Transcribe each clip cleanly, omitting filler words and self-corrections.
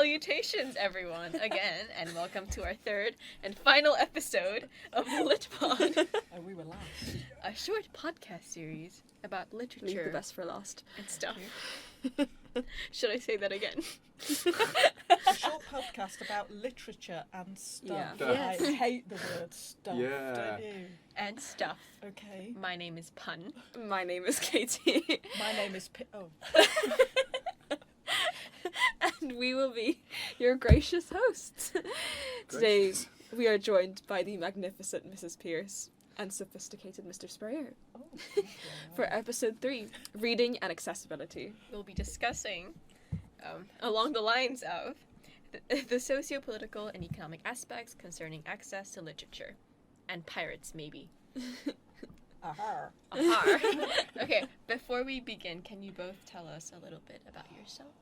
Salutations, everyone, again, and welcome to our third and final episode of LitPod. Oh, we were last. A short podcast series about literature. Leave the best for last. And stuff. Should I say that again? A short podcast about literature and stuff. Yeah. Yes. I hate the word stuff, Yeah. don't you? And stuff. Okay. My name is Pun. My name is Katie. My name is And we will be your gracious hosts. Today Gracious. we are joined by the magnificent Mrs Pearce and sophisticated Mr Spreyer for episode 3, Reading and Accessibility. We'll be discussing, along the lines of, the socio-political and economic aspects concerning access to literature. And pirates, maybe. Aha. Aha. Okay, before we begin, can you both tell us a little bit about yourselves?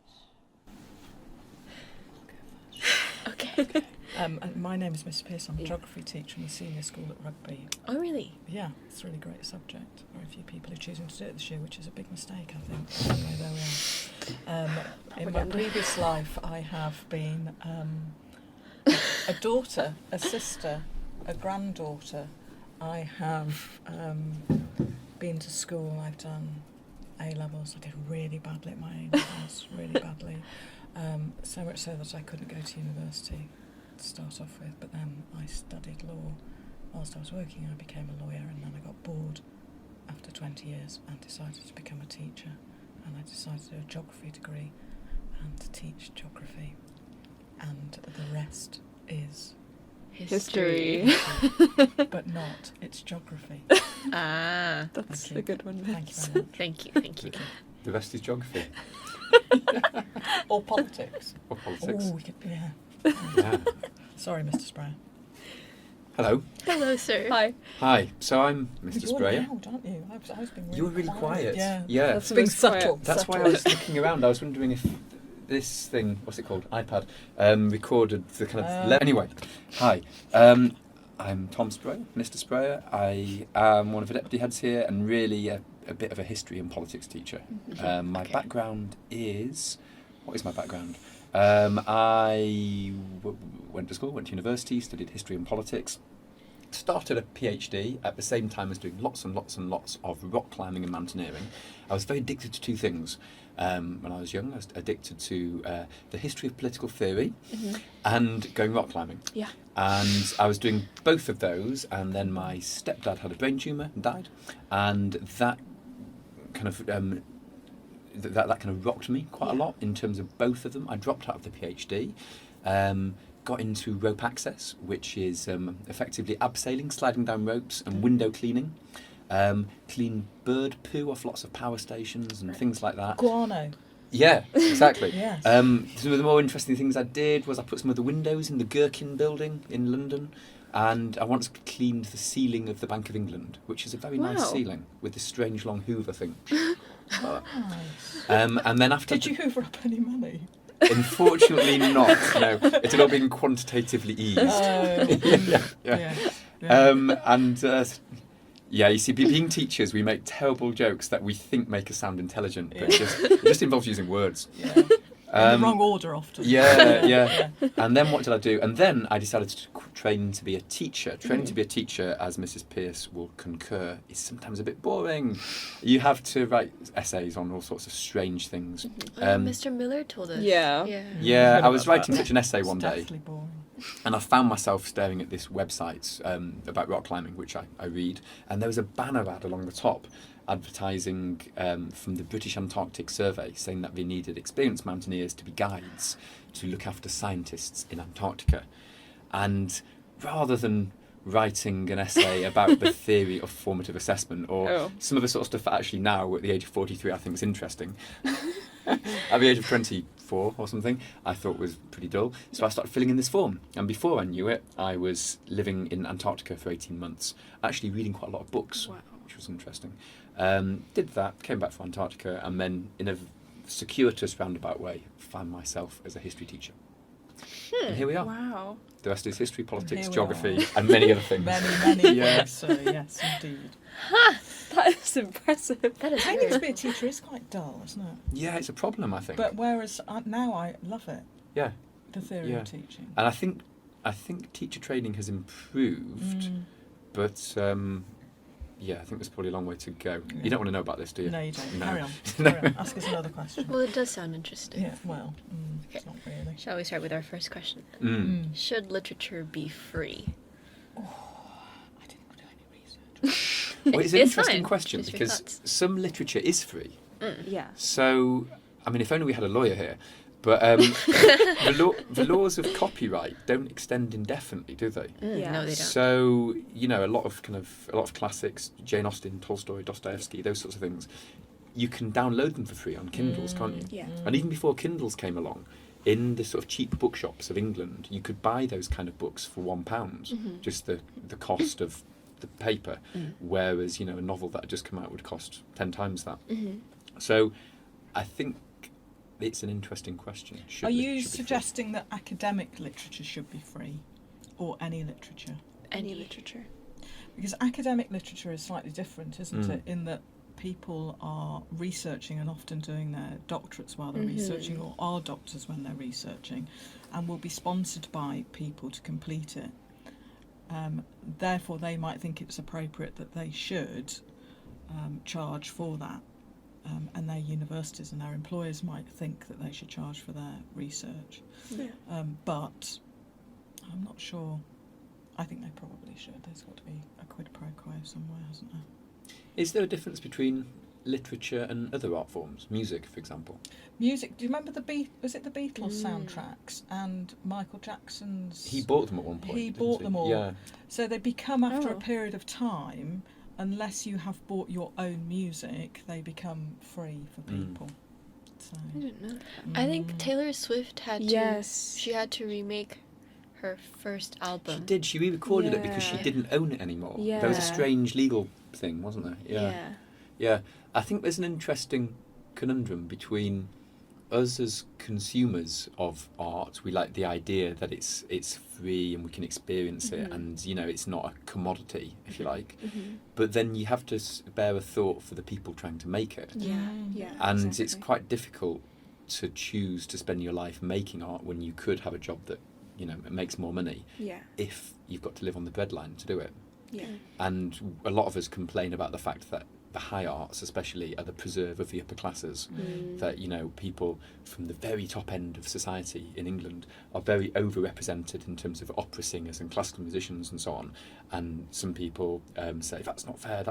Okay. And my name is Mrs Pearce. I'm a geography teacher in the senior school at Rugby. Oh, really? Yeah, it's a really great subject. Very few people are choosing to do it this year, which is a big mistake, I think. Anyway, there we are. In my previous life, I have been a daughter, a sister, a granddaughter. I have been to school. I've done A-levels. I did really badly at my A-levels, really badly. So much so that I couldn't go to university to start off with, but then I studied law. Whilst I was working, I became a lawyer, and then I got bored after 20 years and decided to become a teacher. And I decided to do a geography degree and to teach geography. And the rest is History. but not. It's geography. Ah. That's Thank you. a good one. Thank you very much. Thank you. The rest is geography Or politics. or politics. Oh, we could, yeah. Yeah. Sorry, Mr Spreyer. Hello. Hello, sir. Hi. Hi. So I'm Mr You're Spreyer. loud, aren't you? I was being really You were really quiet. Yeah. Yeah. That's Being most quiet. subtle. That's why I was looking around. I was wondering if this thing, what's it called, iPad, recorded the kind of. Anyway, hi. I'm Tom Spreyer, Mr Spreyer. I am one of the deputy heads here, and really a bit of a history and politics teacher. My background is. What is my background? I went to school, went to university, studied history and politics. Started a PhD at the same time as doing lots and lots and lots of rock climbing and mountaineering. I was very addicted to two things. When I was young, I was addicted to the history of political theory and going rock climbing. Yeah. And I was doing both of those, and then my stepdad had a brain tumour and died, and that kind of that kind of rocked me quite a lot in terms of both of them. I dropped out of the PhD. Got into rope access, which is effectively abseiling, sliding down ropes, and window cleaning. Clean bird poo off lots of power stations and things like that. Guano. Yeah, exactly. Yes. Some of the more interesting things I did was I put some of the windows in the Gherkin building in London, and I once cleaned the ceiling of the Bank of England, which is a very nice Wow. ceiling with this strange long Hoover thing. Nice. And then after Did you hoover up any money? Unfortunately not, no. It had all been quantitatively eased. Yeah. You see, being teachers, we make terrible jokes that we think make us sound intelligent, but it just involves using words. Yeah. In the wrong order often. Yeah. And then what did I do? And then I decided to train to be a teacher. Training to be a teacher, as Mrs Pearce will concur, is sometimes a bit boring. You have to write essays on all sorts of strange things. Mr. Miller told us. Yeah. Yeah, I was writing such an essay one It's day, definitely boring. and I found myself staring at this website about rock climbing, which I read, and there was a banner ad along the top advertising from the British Antarctic Survey saying that they needed experienced mountaineers to be guides to look after scientists in Antarctica. And rather than writing an essay about the theory of formative assessment or some of the sort of stuff that actually now at the age of 43 I think is interesting, at the age of 24 or something I thought was pretty dull, so I started filling in this form, and before I knew it I was living in Antarctica for 18 months, actually reading quite a lot of books. Wow. Which was interesting. Did that, came back from Antarctica, and then in a circuitous roundabout way found myself as a history teacher. And here we are. Wow. The rest is history, politics, here we geography, and many other things. Many Yeah. things, so yes, indeed. That is impressive. That is Training to weird. be a teacher is quite dull, isn't it? Yeah, it's a problem, I think. But whereas now I love it. Yeah. The theory Yeah. of teaching. And I think teacher training has improved, but yeah, I think there's probably a long way to go. Yeah. You don't want to know about this, do you? No, you don't. No. Carry on. Carry on. Ask us another question. Well, it does sound interesting. Yeah, well, it's not really. Shall we start with our first question? Should literature be free? I didn't do any research. Well, it's an interesting fine. question Just your because thoughts. some literature is free. Yeah. So, I mean, if only we had a lawyer here. But the laws of copyright don't extend indefinitely, do they? Yeah. No, they don't. So, a lot of classics, Jane Austen, Tolstoy, Dostoevsky, those sorts of things, you can download them for free on Kindles, can't you? Yeah. And even before Kindles came along, in the sort of cheap bookshops of England, you could buy those kind of books for £1, just the cost of the paper, whereas, a novel that had just come out would cost 10 times that. So, I think it's an interesting question. Are you suggesting that academic literature should be free, or any literature? Any literature. Because academic literature is slightly different, isn't it? In that people are researching and often doing their doctorates while they're researching, or are doctors when they're researching, and will be sponsored by people to complete it. Therefore, they might think it's appropriate that they should charge for that. And their universities and their employers might think that they should charge for their research. Yeah. But I'm not sure. I think they probably should. There's got to be a quid pro quo somewhere, hasn't there? Is there a difference between literature and other art forms? Music, for example? Music, do you remember was it the Beatles soundtracks and Michael Jackson's... He bought them at one point. He didn't bought them all. Yeah. So they become, after a period of time, unless you have bought your own music, they become free for people. So, I didn't know that. I think Taylor Swift had to. Yes. She had to remake her first She album. did. She re-recorded it because she Yeah. didn't own it anymore. There was a Yeah. strange legal thing, wasn't there? Yeah. Yeah. I think there's an interesting conundrum between us as consumers of art. We like the idea that it's free and we can experience it, and it's not a commodity, if you like. But then you have to bear a thought for the people trying to make it. Yeah. Yeah. And exactly. it's quite difficult to choose to spend your life making art when you could have a job that makes more money Yeah. if you've got to live on the breadline to do it. Yeah. And a lot of us complain about the fact that the high arts especially are the preserve of the upper classes, that people from the very top end of society in England are very overrepresented in terms of opera singers and classical musicians and so on, and some people say that's not fair,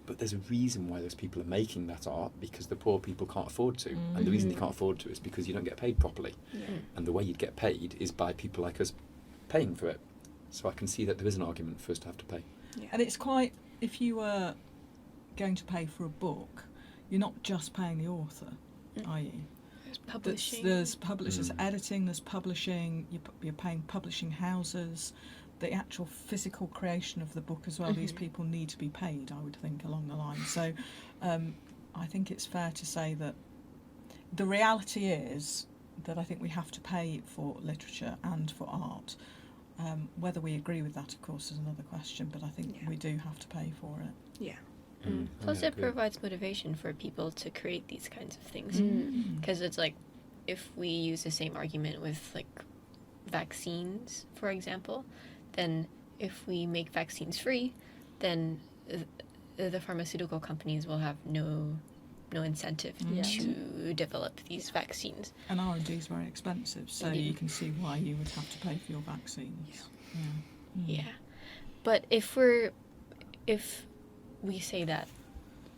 but there's a reason why those people are making that art, because the poor people can't afford to, and the reason they can't afford to is because you don't get paid properly, and the way you'd get paid is by people like us paying for it. So I can see that there is an argument for us to have to pay. Yeah. and it's quite, if you were going to pay for a book, you're not just paying the author, are you? There's publishing. There's publishers, editing, there's publishing, you're paying publishing houses, the actual physical creation of the book as well. These people need to be paid, I would think, along the line. So I think it's fair to say that the reality is that I think we have to pay for literature and for art. Whether we agree with that, of course, is another question, but I think we do have to pay for it. Yeah. Plus, Yeah, it provides motivation for people to create these kinds of things. Because it's like, if we use the same argument with like vaccines, for example, then if we make vaccines free, then the pharmaceutical companies will have no incentive to develop these vaccines. And R&D is very expensive, so Indeed. you can see why you would have to pay for your vaccines. Yeah. But if we say that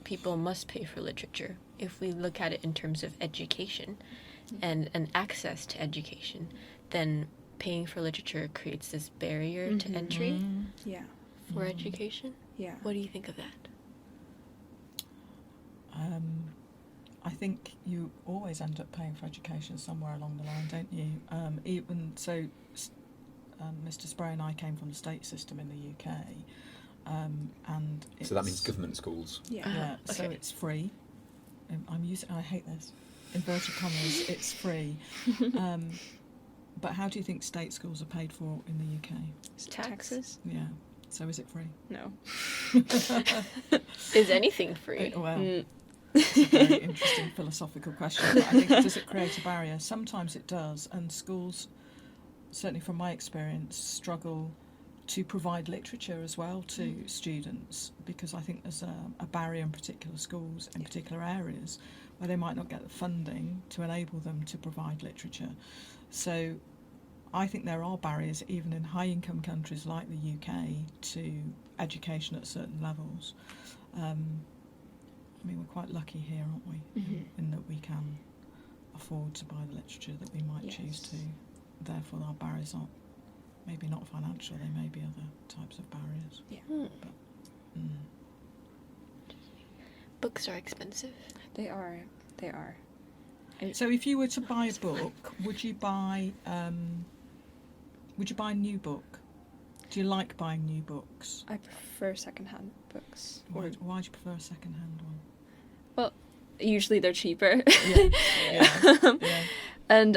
people must pay for literature, if we look at it in terms of education and access to education, then paying for literature creates this barrier to entry Yeah. for education. Yeah. What do you think of that? I think you always end up paying for education somewhere along the line, don't you? Even so, Mr Spreyer and I came from the state system in the UK, and So that means government schools. Yeah. Yeah, so Okay. it's free. I hate this, inverted commas. It's free. But how do you think state schools are paid for in the UK? Taxes? Yeah. So is it free? No. Is anything free? Well, It's a very interesting philosophical question. But I think, does it create a barrier? Sometimes it does, and schools, certainly from my experience, struggle to provide literature as well to students, because I think there's a barrier in particular schools in particular areas where they might not get the funding to enable them to provide literature. So I think there are barriers even in high income countries like the UK to education at certain levels. I mean, we're quite lucky here, aren't we? In that we can afford to buy the literature that we might choose to. Therefore, our barriers aren't maybe not financial, they may be other types of barriers. Yeah. But, Books are expensive. They are. So if you were to buy a book, would you buy a new book? Do you like buying new books? I prefer secondhand books. Why do you prefer a second-hand one? Well, usually they're cheaper. Yeah. And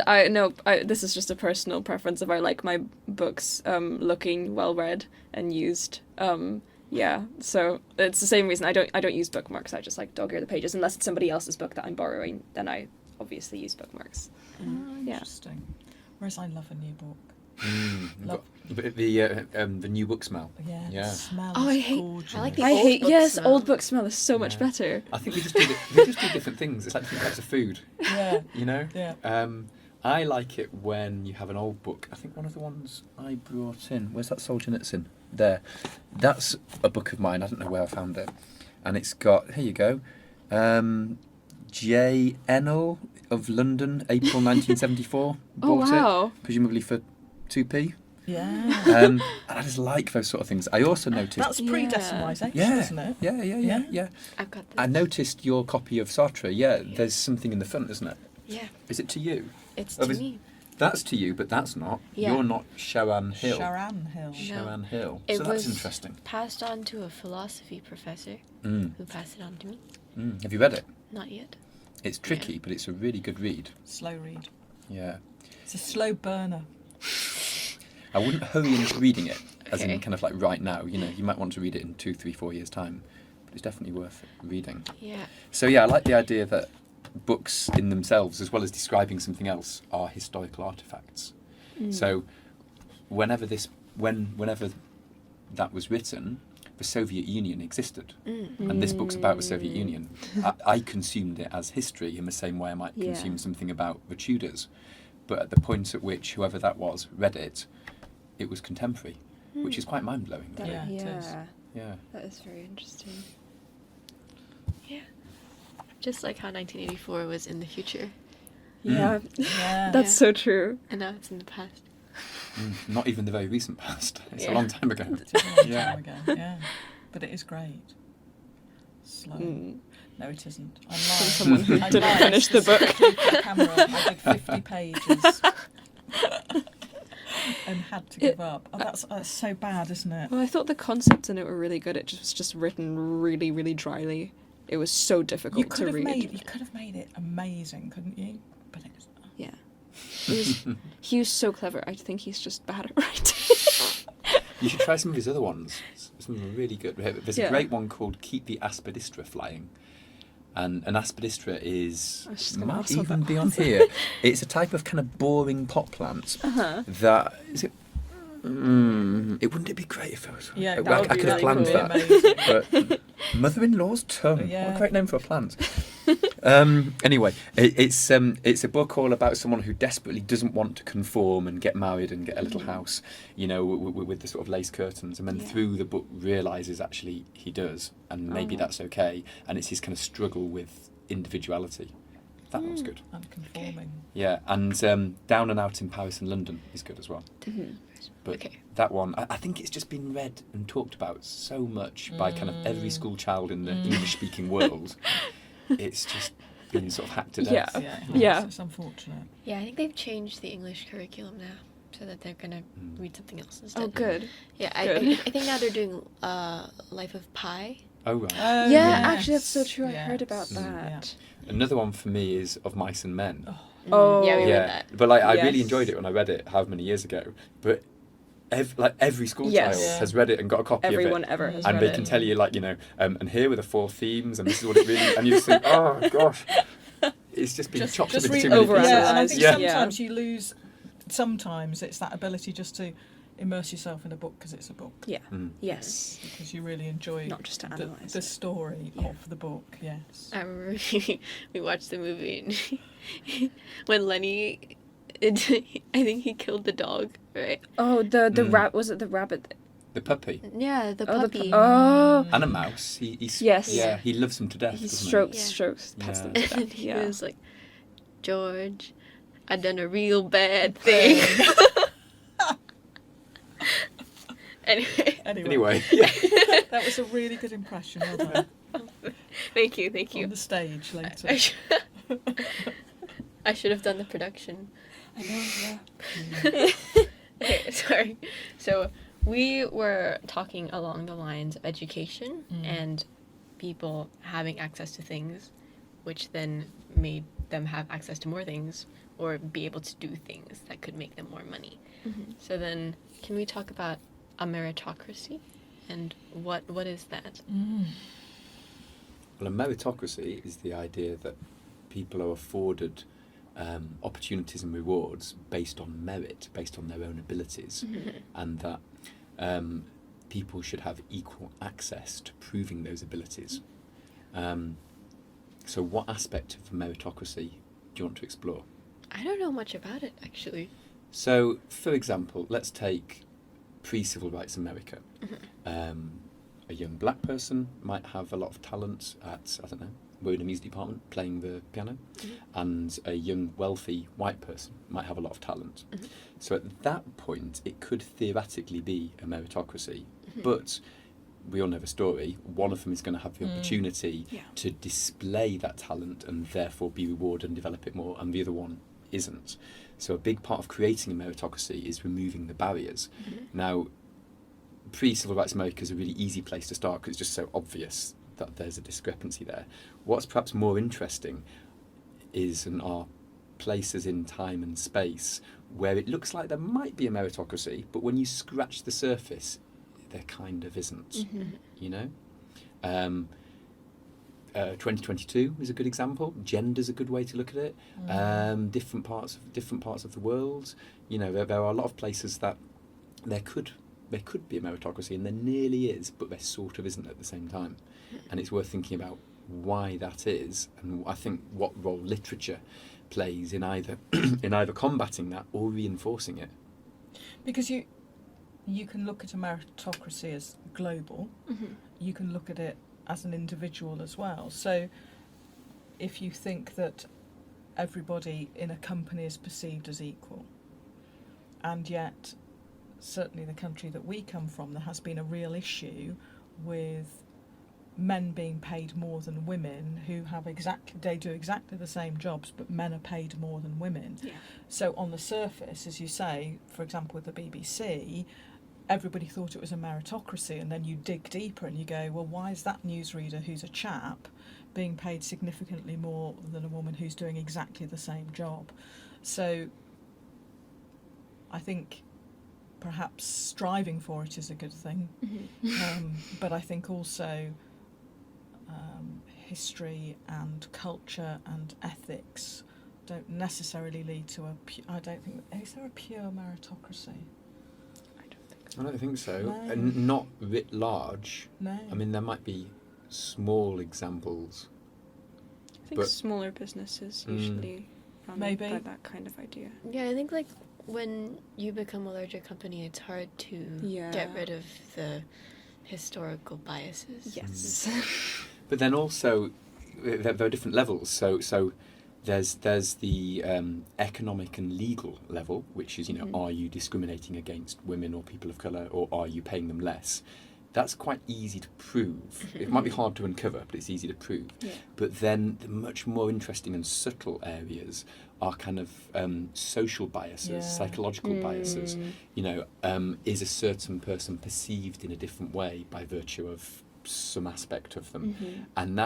this is just a personal preference. If I like my books looking well read and used, so it's the same reason I don't use bookmarks. I just like dog ear the pages unless it's somebody else's book that I'm borrowing. Then I obviously use bookmarks. Interesting. Whereas I love a new book. Love the new book smell. Yeah. Yeah. The smell Oh, is I gorgeous. like the I old hate book smell. old book smell is so much better. I think we just do different things. It's like different types of food. Yeah. You know. Yeah. I like it when you have an old book. I think one of the ones I brought in. Where's that Solzhenitsyn? There. That's a book of mine. I don't know where I found it, and it's got. Here you go. J. Ennell of London, April 1974. Oh Bought wow! it, presumably for 2p. Yeah. And I just like those sort of things. I also noticed. That's pre-decimalisation, Yeah. isn't it? Yeah. I've got this. I noticed your copy of Sartre. Yeah, there's something in the front, isn't it? Yeah, Is it to you? it's Oh, to is- me. That's to you, but that's not. Yeah. You're not Sharan Hill. Sharan Hill. No. Sharan Hill. It So that's was interesting. passed on to a philosophy professor Mm. who passed it on to me. Have you read it? Not yet. It's tricky, but it's a really good read. Slow read. Yeah. It's a slow burner. I wouldn't hurry into reading it, as Okay. in kind of like right now. You know, you might want to read it in 2, 3, 4 years' time, but it's definitely worth reading. Yeah. So yeah, I like the idea that books in themselves, as well as describing something else, are historical artifacts. So whenever that was written, the Soviet Union existed, and this book's about the Soviet Union. I consumed it as history in the same way I might consume something about the Tudors, but at the point at which whoever that was read it, it was contemporary, which is quite mind-blowing. Really. Yeah, it is. Yeah. That is very interesting. Yeah. Just like how 1984 was in the future, Yeah, Yeah. that's Yeah. so true. and now it's in the past. Not even the very recent past. It's a Yeah. long time ago. It is a long Yeah. time ago. Yeah. But it is great. Slow. No, it isn't. I lied. From someone who I didn't lied. finish the book. Specifically for the camera, I did 50 pages. And had to give up. Oh, that's so bad, isn't it? Well, I thought the concepts in it were really good. It was just written really, really dryly. It was so difficult You to could have read. made it amazing, couldn't you? But it's Yeah. He was so clever. I think he's just bad at writing. You should try some of his other ones. Some of them are really good. There's Yeah. a great one called Keep the Aspidistra Flying. And an aspidistra is, I was just gonna might ask what even that be on was. here, it's a type of kind of boring pot plant that, is it, wouldn't it be great if it was, Yeah, I that would could be have really planned cool. that. Amazing. But mother-in-law's tongue, what Yeah. a great name for a plant. Anyway, it's a book all about someone who desperately doesn't want to conform and get married and get a little house, you know, with the sort of lace curtains, and then through the book realises actually he does, and maybe that's okay, and it's his kind of struggle with individuality. That one's good. And conforming. Yeah, and Down and Out in Paris and London is good as well. But Okay. that one, I think it's just been read and talked about so much by kind of every school child in the English-speaking world. It's just been sort of hacked to death. Yeah. Yeah. Yeah. It's unfortunate. Yeah, I think they've changed the English curriculum now, so that they're gonna read something else instead. Oh, good. Yeah, Good. I think now they're doing Life of Pi. Oh, right. Yeah, yes. actually, that's so true. I heard Yes. about that. Another one for me is Of Mice and Men. Oh, yeah, we read Yeah, that. but like I really Yes. enjoyed it when I read it however many years ago. But every school Yes. child Yeah. has read it and got a copy Everyone of it. ever has And read they it. can tell you, like, and here were the 4 themes, and this is what it's really. And you just think, oh gosh, it's just been chopped up into too many pieces. overanalyzed. And I think Yeah. sometimes you lose. Sometimes it's that ability just to immerse yourself in a book because it's a book. Yeah. Mm. Yes. Because you really enjoy Not just to analyse the it. story Yeah. of the book. Yes. I remember we watched the movie and when Lenny, I think he killed the dog, right? Oh, the Mm. was it the rabbit? The puppy Yeah, the Oh, the puppy. Oh. and a mouse. He's Yes. Yeah, he loves them to death. He doesn't strokes, Yeah. strokes, pets Yeah. them to And death. he Yeah. was like, George, I done a real bad thing. Anyway, Anyway, yeah. That was a really good impression. Well done. thank you. On the stage later. I should have done the production. I know. Yeah. Okay, sorry. So we were talking along the lines of education and people having access to things, which then made them have access to more things or be able to do things that could make them more money. Mm-hmm. So then, can we talk about a meritocracy and what is that? Well, a meritocracy is the idea that people are afforded opportunities and rewards based on merit, based on their own abilities, and that people should have equal access to proving those abilities. So what aspect of meritocracy do you want to explore? I don't know much about it, actually. So, for example, let's take pre-civil rights America. A young black person might have a lot of talent at, I don't know, we're in a music department playing the piano, and a young wealthy white person might have a lot of talent. So at that point, it could theoretically be a meritocracy, but we all know the story. One of them is going to have the opportunity to display that talent and therefore be rewarded and develop it more, and the other one isn't. So a big part of creating a meritocracy is removing the barriers. Now, pre-civil rights America is a really easy place to start because it's just so obvious that there's a discrepancy there. What's perhaps more interesting is and are places in time and space where it looks like there might be a meritocracy, but when you scratch the surface, there kind of isn't. You know, 2022 is a good example. Gender's a good way to look at it. Different parts of the world. You know, there are a lot of places that there could be a meritocracy, and there nearly is, but there sort of isn't at the same time. And it's worth thinking about why that is, and I think what role literature plays in either combating that or reinforcing it. Because you can look at a meritocracy as global. You can look at it as an individual as well. So if you think that everybody in a company is perceived as equal, and yet certainly the country that we come from, there has been a real issue with men being paid more than women who they do exactly the same jobs, but men are paid more than women. So on the surface, as you say, for example with the BBC, everybody thought it was a meritocracy, and then you dig deeper and you go, well, why is that newsreader who's a chap being paid significantly more than a woman who's doing exactly the same job? So I think perhaps striving for it is a good thing, but I think also history and culture and ethics don't necessarily lead to I don't think, is there a pure meritocracy? I don't think so. No. And not writ large. No. I mean, there might be small examples. I think smaller businesses usually run Maybe. by that kind of idea. Yeah, I think like when you become a larger company, it's hard to get rid of the historical biases. Yes. But then also, there are different levels. So there's the economic and legal level, which is, are you discriminating against women or people of colour, or are you paying them less? That's quite easy to prove. It might be hard to uncover, but it's easy to prove. But then the much more interesting and subtle areas are kind of social biases, psychological biases. Is a certain person perceived in a different way by virtue of some aspect of them? And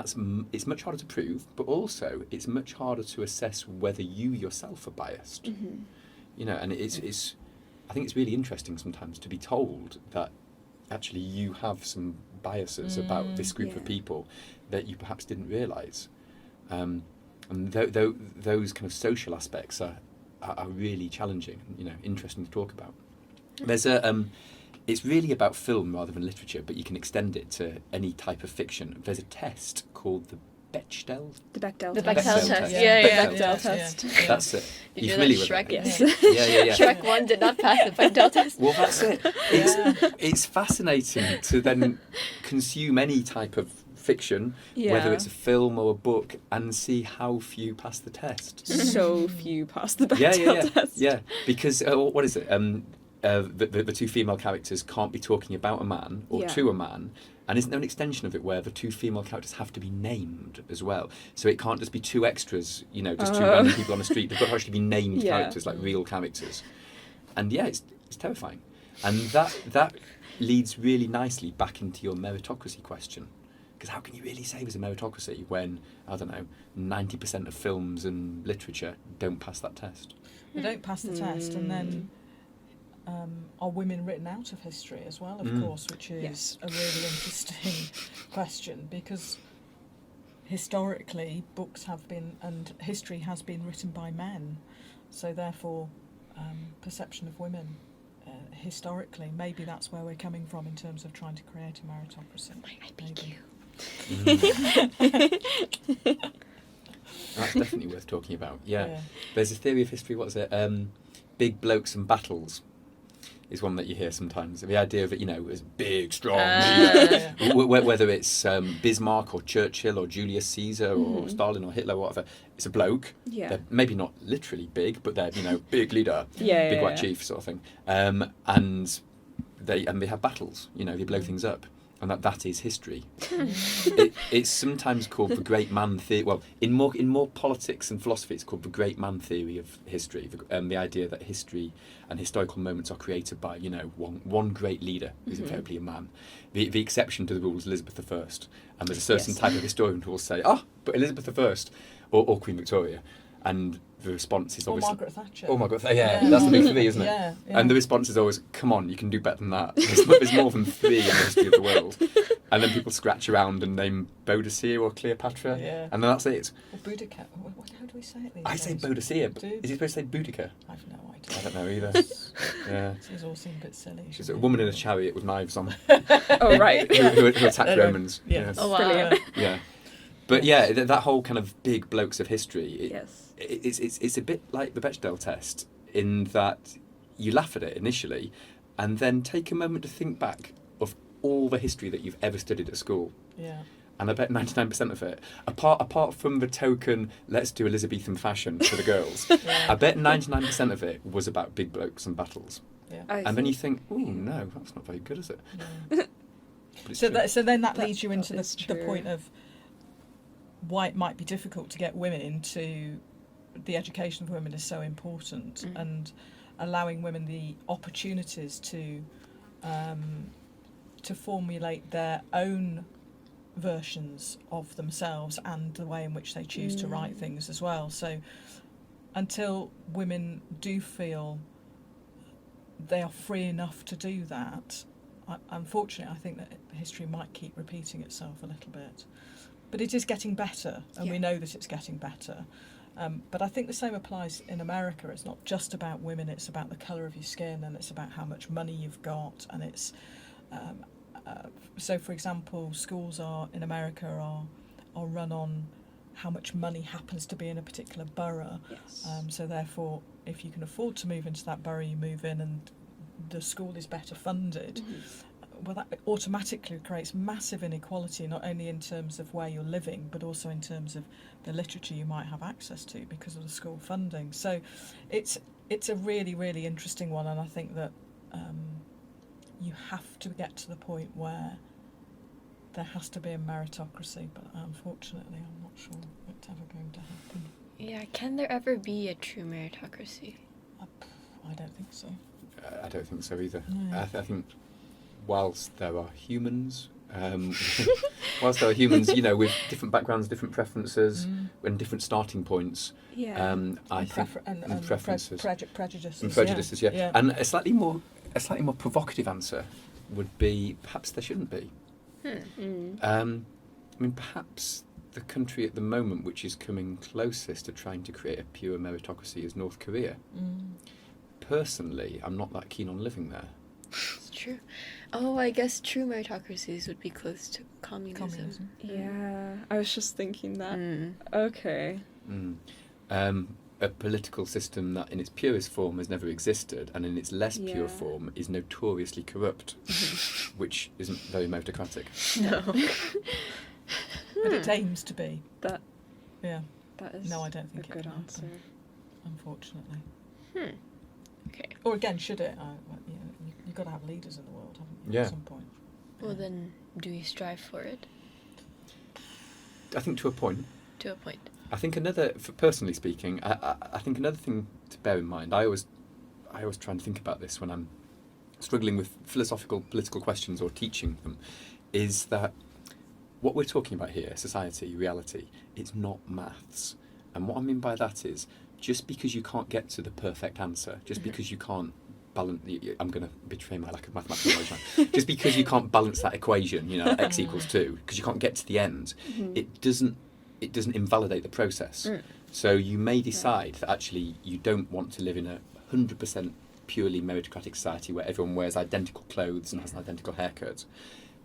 it's much harder to prove, but also it's much harder to assess whether you yourself are biased. And it's I think it's really interesting sometimes to be told that actually you have some biases about this group of people that you perhaps didn't realise. And those kind of social aspects are really challenging, interesting to talk about. There's it's really about film rather than literature, but you can extend it to any type of fiction. There's a test called the Bechdel. The Bechdel The test. Bechdel test. Yeah. The Bechdel test. That's it. Did You're you familiar know with that it? Shrek? Yes. Yeah. Shrek 1 did not pass the Bechdel test. Well, that's it. It's fascinating to then consume any type of fiction, whether it's a film or a book, and see how few pass the test. So few pass the Bechdel test. Yeah, because what is it? The two female characters can't be talking about a man or to a man, and isn't there an extension of it where the two female characters have to be named as well? So it can't just be two extras, just two random people on the street. They've got to actually be named characters, like real characters. And it's terrifying. And that leads really nicely back into your meritocracy question. Because how can you really say there's a meritocracy when, 90% of films and literature don't pass that test? They don't pass the test, and then are women written out of history as well, of course, which is a really interesting question, because historically books have been, and history has been written by men, so therefore perception of women historically, maybe that's where we're coming from in terms of trying to create a meritocracy. Maybe. That's definitely worth talking about. Yeah. There's a theory of history, what is it? Big blokes and battles is one that you hear sometimes. The idea of it, as big, strong, whether it's Bismarck or Churchill or Julius Caesar or Stalin or Hitler or whatever, it's a bloke. Yeah. They're maybe not literally big, but they're, big leader, big white chief sort of thing. And they have battles, they blow things up. And that is history. It's sometimes called the great man theory. Well, in more politics and philosophy, it's called the great man theory of history. The idea that history and historical moments are created by one great leader who's invariably a man. The exception to the rule is Elizabeth I, and there's a certain type of historian who will say, but Elizabeth I or Queen Victoria, and the response is obviously... Or Margaret Thatcher. That's the big three, isn't it? Yeah. And the response is always, come on, you can do better than that. There's more than three in the history of the world. And then people scratch around and name Boadicea or Cleopatra, and then that's it. Or Boudica. How do we say it these I days? say Boadicea, but is he supposed to say Boudica? I've no idea. I don't know either. Yeah. These all seem a bit silly. She's a woman in a chariot with knives on. Oh, right. who attacked Romans. Yeah. Oh, wow. Brilliant. Yeah. But that whole kind of big blokes of history, it's a bit like the Bechdel test in that you laugh at it initially and then take a moment to think back of all the history that you've ever studied at school. Yeah. And I bet 99% of it, apart from the token, let's do Elizabethan fashion for the girls, I bet 99% of it was about big blokes and battles. Yeah. And then you think, oh no, that's not very good, is it? No. So then that leads you into is the point of why it might be difficult to get women to... The education of women is so important, and allowing women the opportunities to formulate their own versions of themselves and the way in which they choose to write things as well. So until women do feel they are free enough to do that, unfortunately I think that history might keep repeating itself a little bit. But it is getting better, and we know that it's getting better. But I think the same applies in America. It's not just about women, it's about the colour of your skin, and it's about how much money you've got, and it's... so, for example, schools in America are run on how much money happens to be in a particular borough. Yes. So therefore, if you can afford to move into that borough, you move in, and the school is better funded. Well, that automatically creates massive inequality, not only in terms of where you're living, but also in terms of the literature you might have access to because of the school funding. So it's a really, really interesting one, and I think that you have to get to the point where there has to be a meritocracy, but unfortunately I'm not sure it's ever going to happen. Yeah, can there ever be a true meritocracy? I don't think so. I don't think so either. No. I think whilst there are humans Whilst there are humans, with different backgrounds, different preferences, and different starting points, I think and preferences, prejudices, and prejudices, yeah. And a slightly more provocative answer would be perhaps there shouldn't be. Perhaps the country at the moment which is coming closest to trying to create a pure meritocracy is North Korea. Personally, I'm not that keen on living there. It's true. Oh, I guess true meritocracies would be close to communism. Yeah, I was just thinking that. Okay. A political system that in its purest form has never existed and in its less pure Yeah. form is notoriously corrupt, which isn't very meritocratic. No. But it aims to be. That Yeah. that is No, I don't think a it good can answer. happen, unfortunately. Okay. Or again, should it? You've got to have leaders in the world, haven't you? Yeah. At some point. Well, then, do we strive for it? I think to a point. To a point. I think personally speaking, I think another thing to bear in mind, I always try and think about this when I'm struggling with philosophical, political questions or teaching them, is that what we're talking about here, society, reality, it's not maths. And what I mean by that is, just because you can't get to the perfect answer, just because you can't balance, I'm going to betray my lack of mathematical knowledge now, just because you can't balance that equation, x equals 2, because you can't get to the end, it doesn't invalidate the process. So you may decide that actually you don't want to live in a 100% purely meritocratic society where everyone wears identical clothes and has an identical haircut,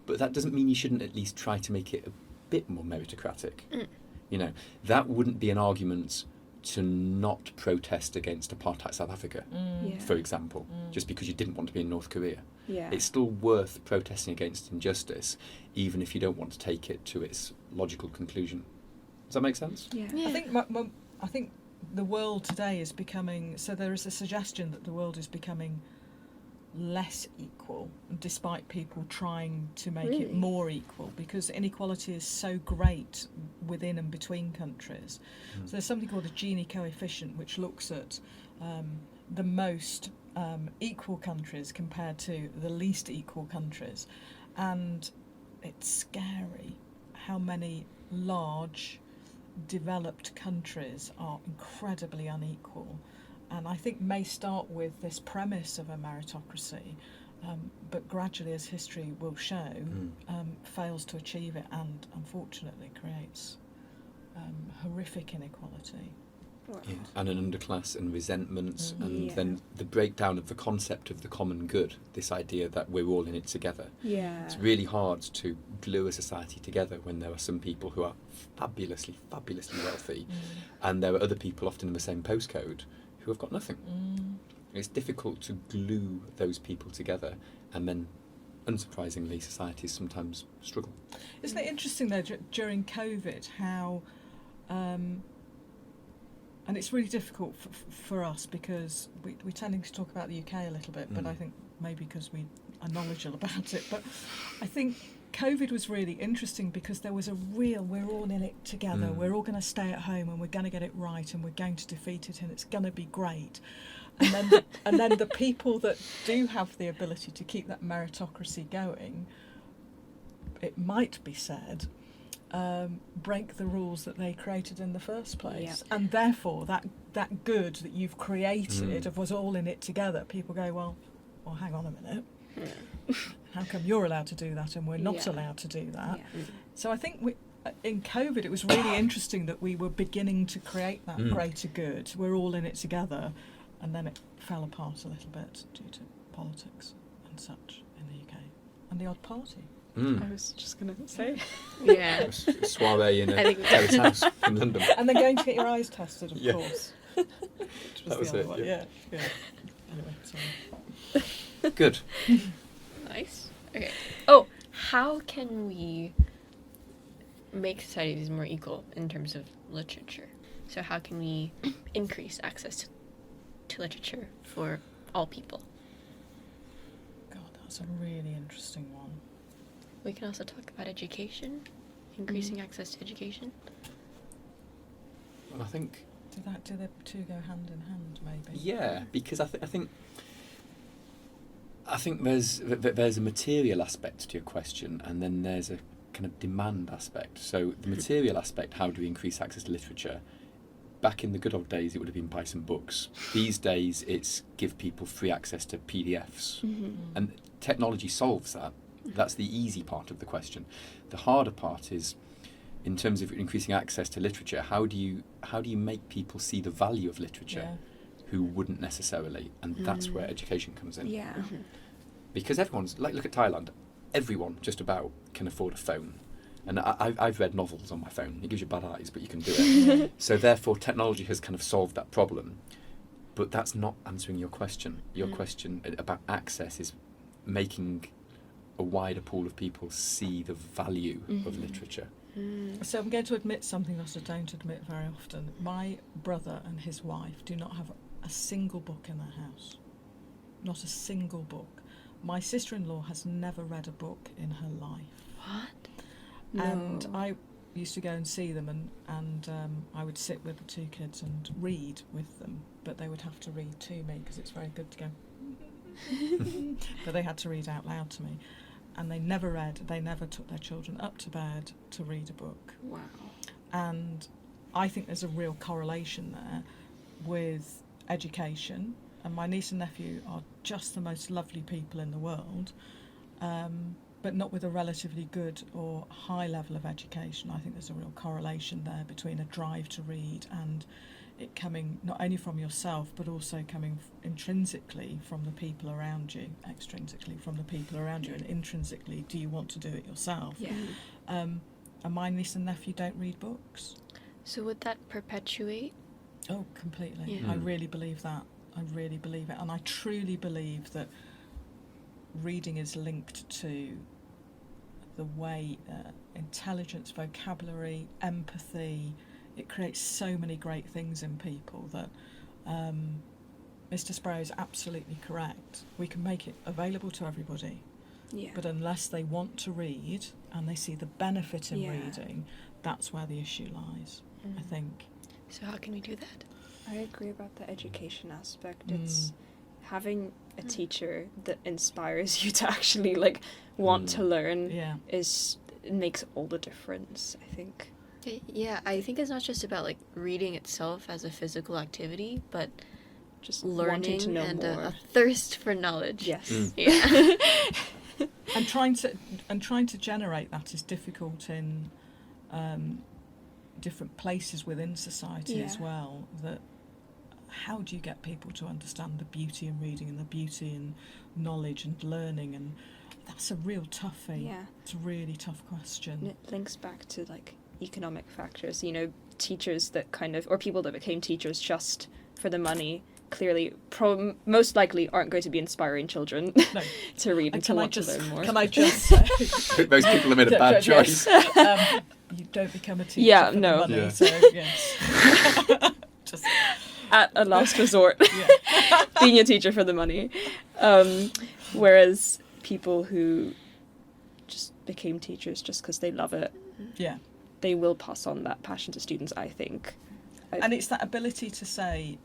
but that doesn't mean you shouldn't at least try to make it a bit more meritocratic. That wouldn't be an argument to not protest against apartheid South Africa, for example, just because you didn't want to be in North Korea. Yeah. It's still worth protesting against injustice, even if you don't want to take it to its logical conclusion. Does that make sense? Yeah. I think the world today is becoming. So there is a suggestion that the world is becoming less equal, despite people trying to make it more equal, because inequality is so great within and between countries. So there's something called the Gini coefficient, which looks at the most equal countries compared to the least equal countries, and it's scary how many large developed countries are incredibly unequal, and I think may start with this premise of a meritocracy, but gradually, as history will show, fails to achieve it and unfortunately creates horrific inequality. Yeah. And an underclass and resentments, and then the breakdown of the concept of the common good, this idea that we're all in it together. Yeah. It's really hard to glue a society together when there are some people who are fabulously wealthy, and there are other people often in the same postcode who have got nothing. It's difficult to glue those people together, and then, unsurprisingly, societies sometimes struggle. Isn't it interesting, though, during COVID, how... and it's really difficult for us because we're tending to talk about the UK a little bit, but I think maybe because we are knowledgeable about it. But I think COVID was really interesting because there was a real, we're all in it together, we're all going to stay at home and we're going to get it right and we're going to defeat it and it's going to be great. And then the people that do have the ability to keep that meritocracy going, it might be said, break the rules that they created in the first place. And therefore that good that you've created of us all in it together, people go, well hang on a minute, how come you're allowed to do that and we're not allowed to do that? So I think in COVID it was really interesting that we were beginning to create that greater good. We're all in it together, and then it fell apart a little bit due to politics and such in the UK and the odd party. I was just going to say. Yeah. A soiree in a terrace house in London. And then going to get your eyes tested, of course. That was it, Yeah. Anyway, sorry. Good. Nice. Okay. Oh, how can we make societies more equal in terms of literature? So how can we increase access to literature for all people? God, that's a really interesting one. We can also talk about education, increasing access to education. Well, I think... Do the two go hand in hand, maybe? Yeah, because I think I think there's a material aspect to your question, and then there's a kind of demand aspect. So the material aspect, how do we increase access to literature? Back in the good old days, it would have been buy some books. These days, it's give people free access to PDFs. And technology solves that. That's the easy part of the question. The harder part is, in terms of increasing access to literature, how do you make people see the value of literature who wouldn't necessarily? And that's where education comes in. Yeah. Because everyone's, like, look at Thailand, everyone just about can afford a phone. And I've read novels on my phone. It gives you bad eyes, but you can do it. So therefore, technology has kind of solved that problem. But that's not answering your question. Your question about access is making a wider pool of people see the value of literature. So I'm going to admit something that I don't admit very often. My brother and his wife do not have a single book in their house. Not a single book. My sister-in-law has never read a book in her life. What? And I used to go and see them, and I would sit with the two kids and read with them, but they would have to read to me because it's very good to go. But they had to read out loud to me, and they never took their children up to bed to read a book. Wow. And I think there's a real correlation there with education, and my niece and nephew are just the most lovely people in the world, but not with a relatively good or high level of education. I think there's a real correlation there between a drive to read and it coming not only from yourself, but also coming intrinsically from the people around you, extrinsically from the people around you, and intrinsically, do you want to do it yourself? Yeah. And my niece and nephew don't read books. So would that perpetuate? Oh, completely. Yeah. I really believe that. I really believe it. And I truly believe that reading is linked to the way intelligence, vocabulary, empathy, it creates so many great things in people that Mr Spreyer is absolutely correct. We can make it available to everybody, but unless they want to read and they see the benefit in reading, that's where the issue lies, I think. So how can we do that? I agree about the education aspect. It's having a teacher that inspires you to actually want to learn makes all the difference, I think. Yeah, I think it's not just about reading itself as a physical activity, but Just wanting learning to know and more. a thirst for knowledge. Yes. Yeah. And trying to generate that is difficult in different places within society as well. That how do you get people to understand the beauty in reading and the beauty in knowledge and learning? And that's a real toughie. Yeah. It's a really tough question. And it links back to economic factors. Teachers that or people that became teachers just for the money clearly most likely aren't going to be inspiring children to read and to want to learn more. Can I just say Most people have made a bad choice. you don't become a teacher for the money, Yeah. so yes. Just At a last resort, being a teacher for the money. Whereas people who just became teachers just because they love it, they will pass on that passion to students, I think. And it's that ability to say,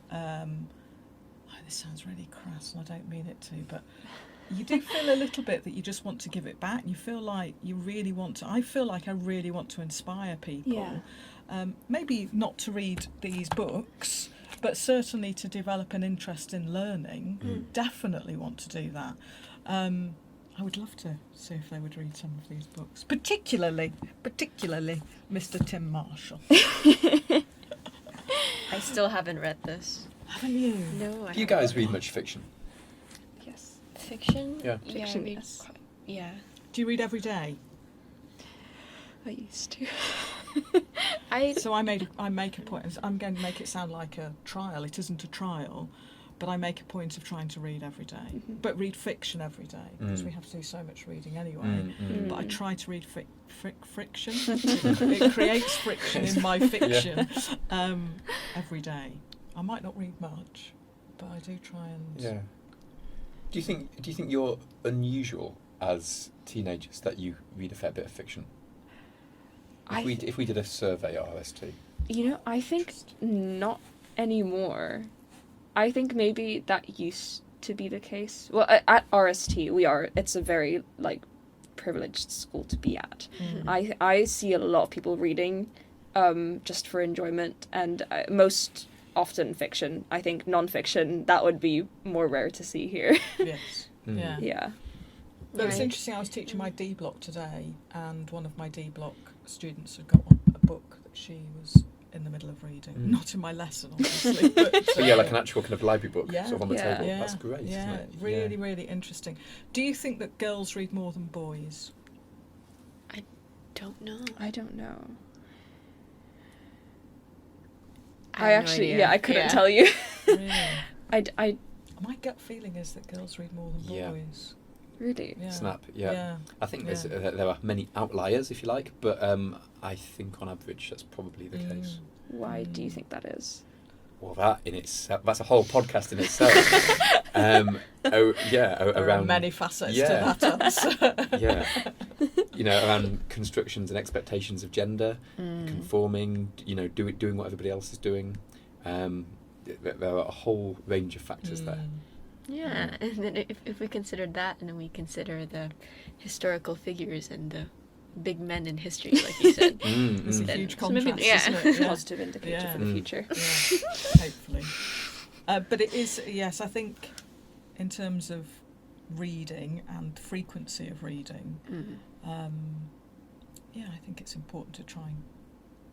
this sounds really crass and I don't mean it to, but you do feel a little bit that you just want to give it back. You feel like you really want to. I feel like I really want to inspire people. Maybe not to read these books, but certainly to develop an interest in learning. Definitely want to do that. I would love to see if they would read some of these books, particularly Mr Tim Marshall. I still haven't read this. Haven't you? No, I Do you guys read much fiction? Yes. Fiction? Yeah. Fiction, I read yes. yeah. Do you read every day? I used to. So I make a point. I'm going to make it sound like a trial. It isn't a trial, but I make a point of trying to read every day. But read fiction every day because we have to do so much reading anyway. But I try to read friction. It creates friction in my fiction every day. I might not read much, but I do try and. Yeah. Do you think you're unusual as teenagers that you read a fair bit of fiction? If we did a survey at RST. I think not anymore. I think maybe that used to be the case. Well, at RST, it's a very, like, privileged school to be at. I see a lot of people reading just for enjoyment, and most often fiction. I think non-fiction, that would be more rare to see here. Yes. Yeah. Yeah. But it's Right. interesting, I was teaching my D block today, and one of my D block students had got a book that she was in the middle of reading. Not in my lesson, obviously. But, So yeah, like an actual kind of library book Yeah. sort of on the Yeah. table. Yeah. That's great, yeah, isn't it? really, really interesting. Do you think that girls read more than boys? Don't know. I don't know. I have no idea. I couldn't tell you. Really? I My gut feeling is that girls read more than Yeah. boys. really. Yeah. Snap, yeah. Yeah. I think Yeah. there are many outliers, if you like, but I think on average that's probably the case. Why do you think that is? Well, that in itself, that's a whole podcast in itself. There are around many facets yeah. to that answer. yeah, around constructions and expectations of gender, conforming, doing what everybody else is doing. There are a whole range of factors there. Yeah, and then if we consider that, and then we consider the historical figures and the big men in history, like you said. It's a Then- huge so maybe- contrast, yeah. isn't it? Yeah. Positive indicator Yeah. for the future. Yeah, hopefully. But it is, yes, I think in terms of reading and frequency of reading, I think it's important to try and,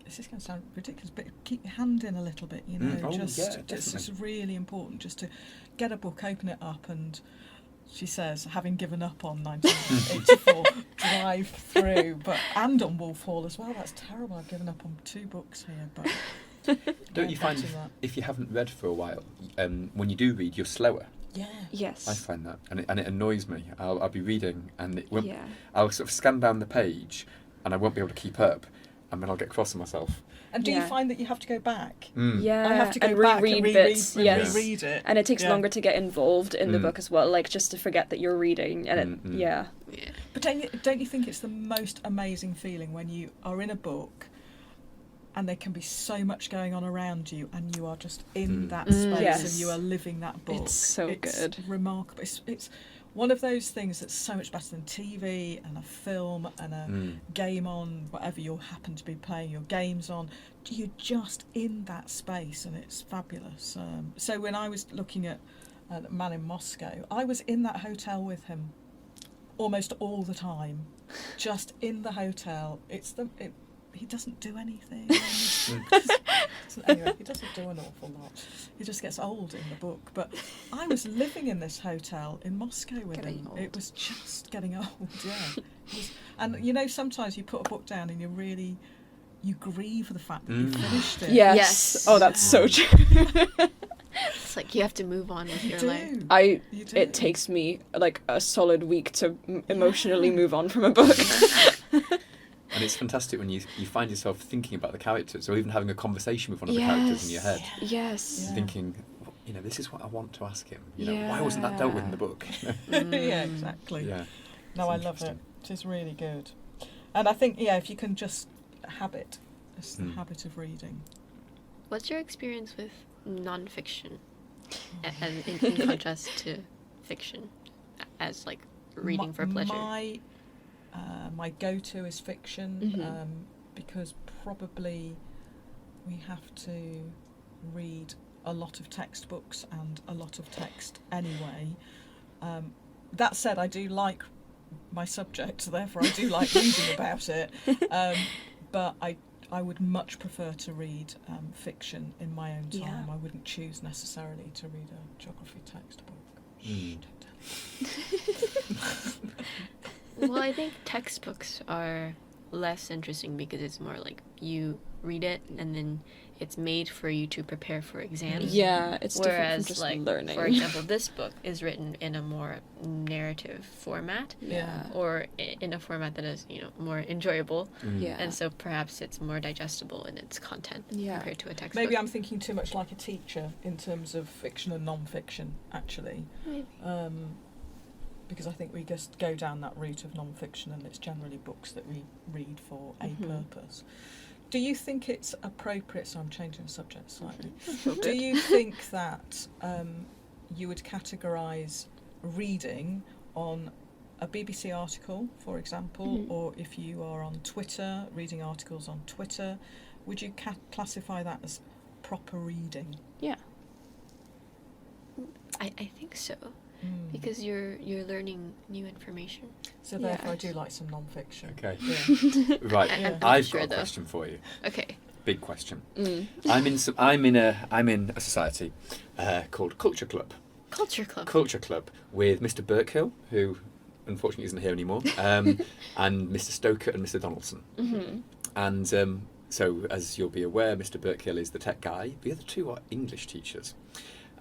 this is going to sound ridiculous, but keep your hand in a little bit, it's really important just to get a book, open it up, and she says, having given up on 1984, drive through, and on Wolf Hall as well. That's terrible. I've given up on 2 books here, but Don't you find if you haven't read for a while, when you do read, you're slower? Yeah. Yes. I find that, and it annoys me. I'll be reading, and Yeah. I'll sort of scan down the page, and I won't be able to keep up, and then I'll get cross on myself. And do you Yeah. find that you have to go back? Yeah. I have to go and back reread and bits. Yes. reread it. And it takes Yeah. longer to get involved in the book as well, like just to forget that you're reading. And Yeah. But don't you think it's the most amazing feeling when you are in a book and there can be so much going on around you and you are just in that space Yes. and you are living that book? It's so good. Remarkable. It's one of those things that's so much better than TV and a film and a game on, whatever you happen to be playing your games on. You're just in that space and it's fabulous. So when I was looking at Man in Moscow, I was in that hotel with him almost all the time, just in the hotel. He doesn't do anything. Anyway, he doesn't do an awful lot. He just gets old in the book. But I was living in this hotel in Moscow with him. Old. It was just getting old, yeah. And sometimes you put a book down and you grieve the fact that you finished it. Yes. Yes. Oh, that's so true. It's like you have to move on with You your do. life. You do. It takes me like a solid week to emotionally move on from a book. And it's fantastic when you find yourself thinking about the characters, or even having a conversation with one of the characters in your head, Yes. Yeah. thinking, this is what I want to ask him. Why wasn't that dealt with in the book? Yeah, exactly. Yeah. No, I It's love it. interesting. It is really good. And I think, if you can just habit, it's the habit of reading. What's your experience with non-fiction, and in contrast to fiction, as like reading for pleasure? My go-to is fiction, because probably we have to read a lot of textbooks and a lot of text anyway. That said, I do like my subject, so therefore I do like reading about it. But I would much prefer to read fiction in my own time. Yeah. I wouldn't choose necessarily to read a geography textbook. Well, I think textbooks are less interesting because it's more like you read it and then it's made for you to prepare for exams. Yeah, it's different Whereas, from just like, learning. for example, this book is written in a more narrative format, Yeah. or in a format that is, more enjoyable, Yeah. and so perhaps it's more digestible in its content Yeah. compared to a textbook. Maybe I'm thinking too much like a teacher in terms of fiction and non-fiction, actually. Maybe. Because I think we just go down that route of non-fiction and it's generally books that we read for a purpose. Do you think it's appropriate, so I'm changing the subject slightly, do you think that you would categorise reading on a BBC article, for example, or if you are on Twitter, reading articles on Twitter, would you classify that as proper reading? Yeah. I think so, because you're learning new information. So therefore I do like some non-fiction. Okay. Yeah. Right. I'm I've sure, got a though. question for you. Okay. Big question. Mm. I'm in a society called Culture Club. Culture Club. Culture Club with Mr Burkhill, who unfortunately isn't here anymore, and Mr Stoker and Mr Donaldson. Mm-hmm. And so, as you'll be aware, Mr Burkhill is the tech guy. The other two are English teachers.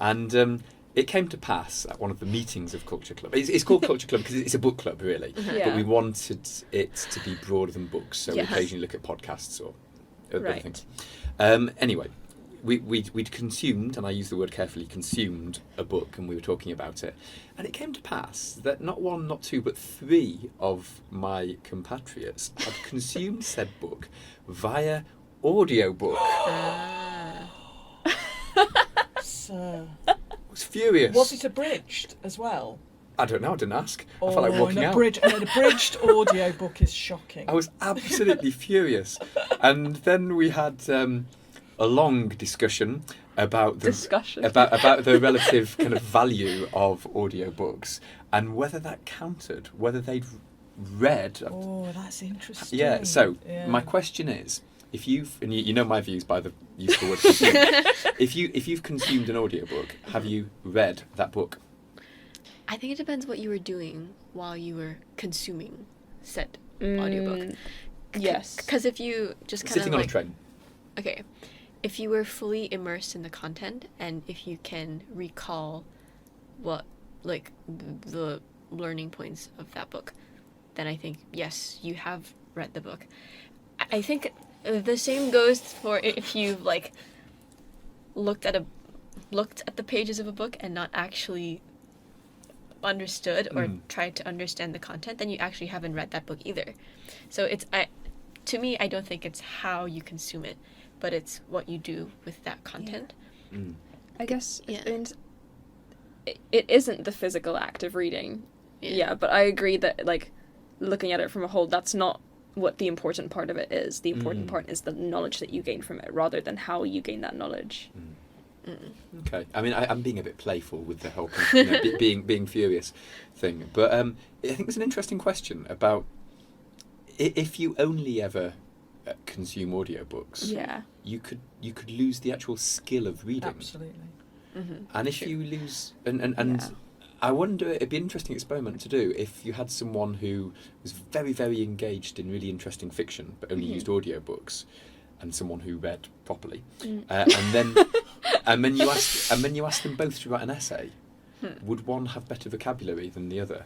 And it came to pass at one of the meetings of Culture Club. It's called Culture Club because it's a book club, really. Yeah. But we wanted it to be broader than books, so Yes. we occasionally look at podcasts or other Right. things. Anyway, we'd consumed, and I use the word carefully, consumed a book, and we were talking about it. And it came to pass that not one, not two, but three of my compatriots had consumed said book via audiobook. So, I was furious. was it abridged as well? I don't know, I didn't ask. I felt like walking an out. abridged audio book is shocking. I was absolutely furious. And then we had a long discussion about the about the relative kind of value of audiobooks and whether that counted, whether they'd read. Oh, that's interesting. Yeah. So my question is, if you've and you know my views by the use of the word consume, if you've consumed an audiobook, have you read that book? I think it depends what you were doing while you were consuming said audiobook. Yes. Because if you just kind of Sitting on a train. Okay, if you were fully immersed in the content and if you can recall what, like, the learning points of that book, then I think, yes, you have read the book. I think the same goes for if you've, like, looked at the pages of a book and not actually understood or tried to understand the content, then you actually haven't read that book either. So to me, I don't think it's how you consume it, but it's what you do with that content. I guess Yeah. it isn't the physical act of reading. Yeah, but I agree that, like, looking at it from a whole, that's not what the important part of it is. The important part is the knowledge that you gain from it, rather than how you gain that knowledge. Okay, I mean, I'm being a bit playful with the whole being furious thing, but I think there's an interesting question about if you only ever consume audiobooks. Yeah. You could lose the actual skill of reading. Absolutely. And if you lose, and I wonder, it'd be an interesting experiment to do if you had someone who was very, very engaged in really interesting fiction, but only used audiobooks, and someone who read properly, and then you ask them both to write an essay. Would one have better vocabulary than the other?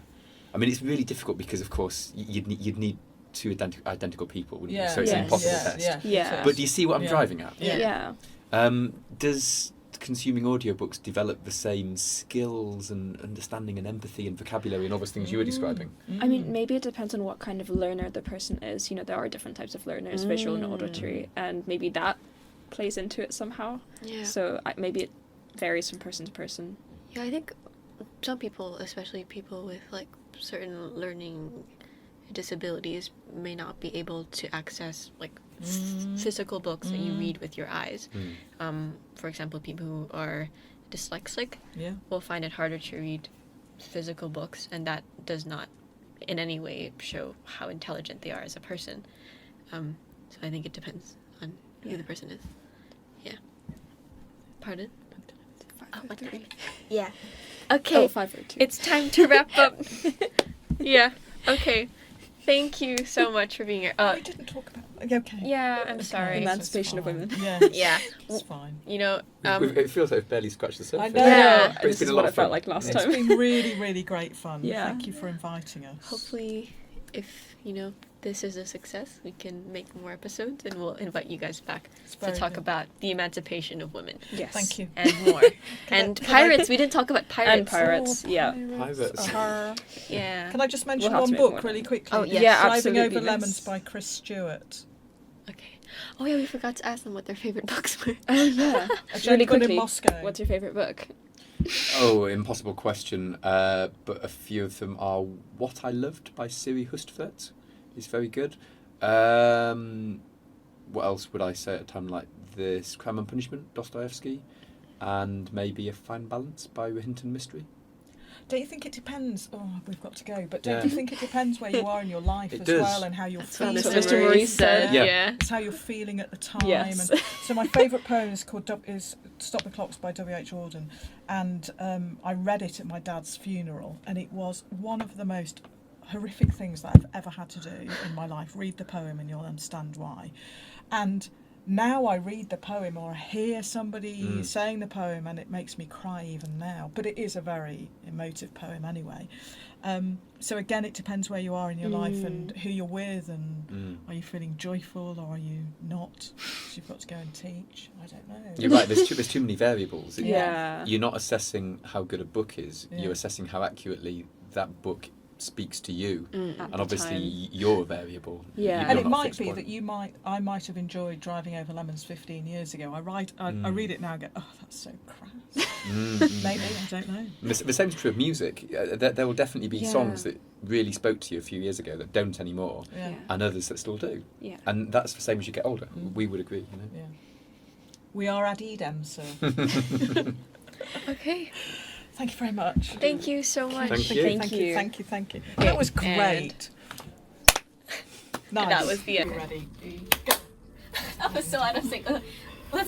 I mean, it's really difficult because, of course, you'd need two identical people, wouldn't you? So it's an impossible test. Yeah. But do you see what I'm driving at? Yeah. Does consuming audiobooks develop the same skills and understanding and empathy and vocabulary and all those things you were describing? I mean, maybe it depends on what kind of learner the person is. You know, there are different types of learners, visual and auditory, and maybe that plays into it somehow. Yeah. So maybe it varies from person to person. Yeah, I think some people, especially people with, like, certain learning disabilities, may not be able to access, like, physical books that you read with your eyes. For example, people who are dyslexic will find it harder to read physical books, and that does not in any way show how intelligent they are as a person. So I think it depends on who the person is. Yeah. Pardon? Oh, 1:30. Yeah. Okay. Oh, 5:02. It's time to wrap up. Yeah. Okay. Thank you so much for being here. We didn't talk about... Okay. Yeah, I'm sorry. Emancipation of women. Yeah. Yeah. It's fine. You know, It feels like we've barely scratched the surface. I know. Yeah, But it's this been is a what lot it of fun. felt like last It's time. been really, really great fun. Yeah. Thank you for inviting us. hopefully, if, you know, this is a success, we can make more episodes and we'll invite you guys back to very talk good. about the emancipation of women Yes. Thank you. and more. And can I- pirates. We didn't talk about pirates. And pirates, yeah. Pirates. Yeah. Can I just mention We'll have one to make book more really time. quickly? Oh, yes. Yeah, Driving absolutely. Over Lemons Let's- by Chris Stewart. Okay. Oh yeah, we forgot to ask them what their favorite books were. Oh, yeah. A Really Gentleman in quickly, Moscow. what's your favourite book? Oh, impossible question. But a few of them are What I Loved by Siri Hustvedt is very good. What else would I say at a time like this? Crime and Punishment, Dostoevsky, and maybe A Fine Balance by Hinton Mystery. Don't you think it depends? Oh, we've got to go. But Yeah. don't you think it depends where you are in your life It as does. well, and how you're That's what feeling? Mr. Maurice said. Yeah. It's how you're feeling at the time. Yes. And so my favourite poem is called is "Stop the Clocks" by W.H. Auden, and I read it at my dad's funeral, and it was one of the most horrific things that I've ever had to do in my life. Read the poem, and you'll understand why. And now I read the poem or I hear somebody saying the poem, and it makes me cry even now. But it is a very emotive poem anyway. So again, it depends where you are in your life and who you're with, and are you feeling joyful or are you not? 'Cause you've got to go and teach. I don't know. You're right. There's too many variables. Yeah. You're not assessing how good a book is. Yeah. You're assessing how accurately that book speaks to you. At And the obviously, time. you're a variable. Yeah. And You're it not a might fixed be point. that I might have enjoyed Driving Over Lemons 15 years ago. I read it now and go, oh, that's so crass. Maybe, I don't know. The same is true of music. There will definitely be Yeah. songs that really spoke to you a few years ago that don't anymore, Yeah. and others that still do. Yeah. And that's the same as you get older. We would agree, you know. Yeah. We are ad idem, sir. Okay. Thank you very much. Thank you so much. Thank you. Thank you. Thank you. Okay, That was and- great. Nice. That was the end. Ready. I was so out of sync. Let's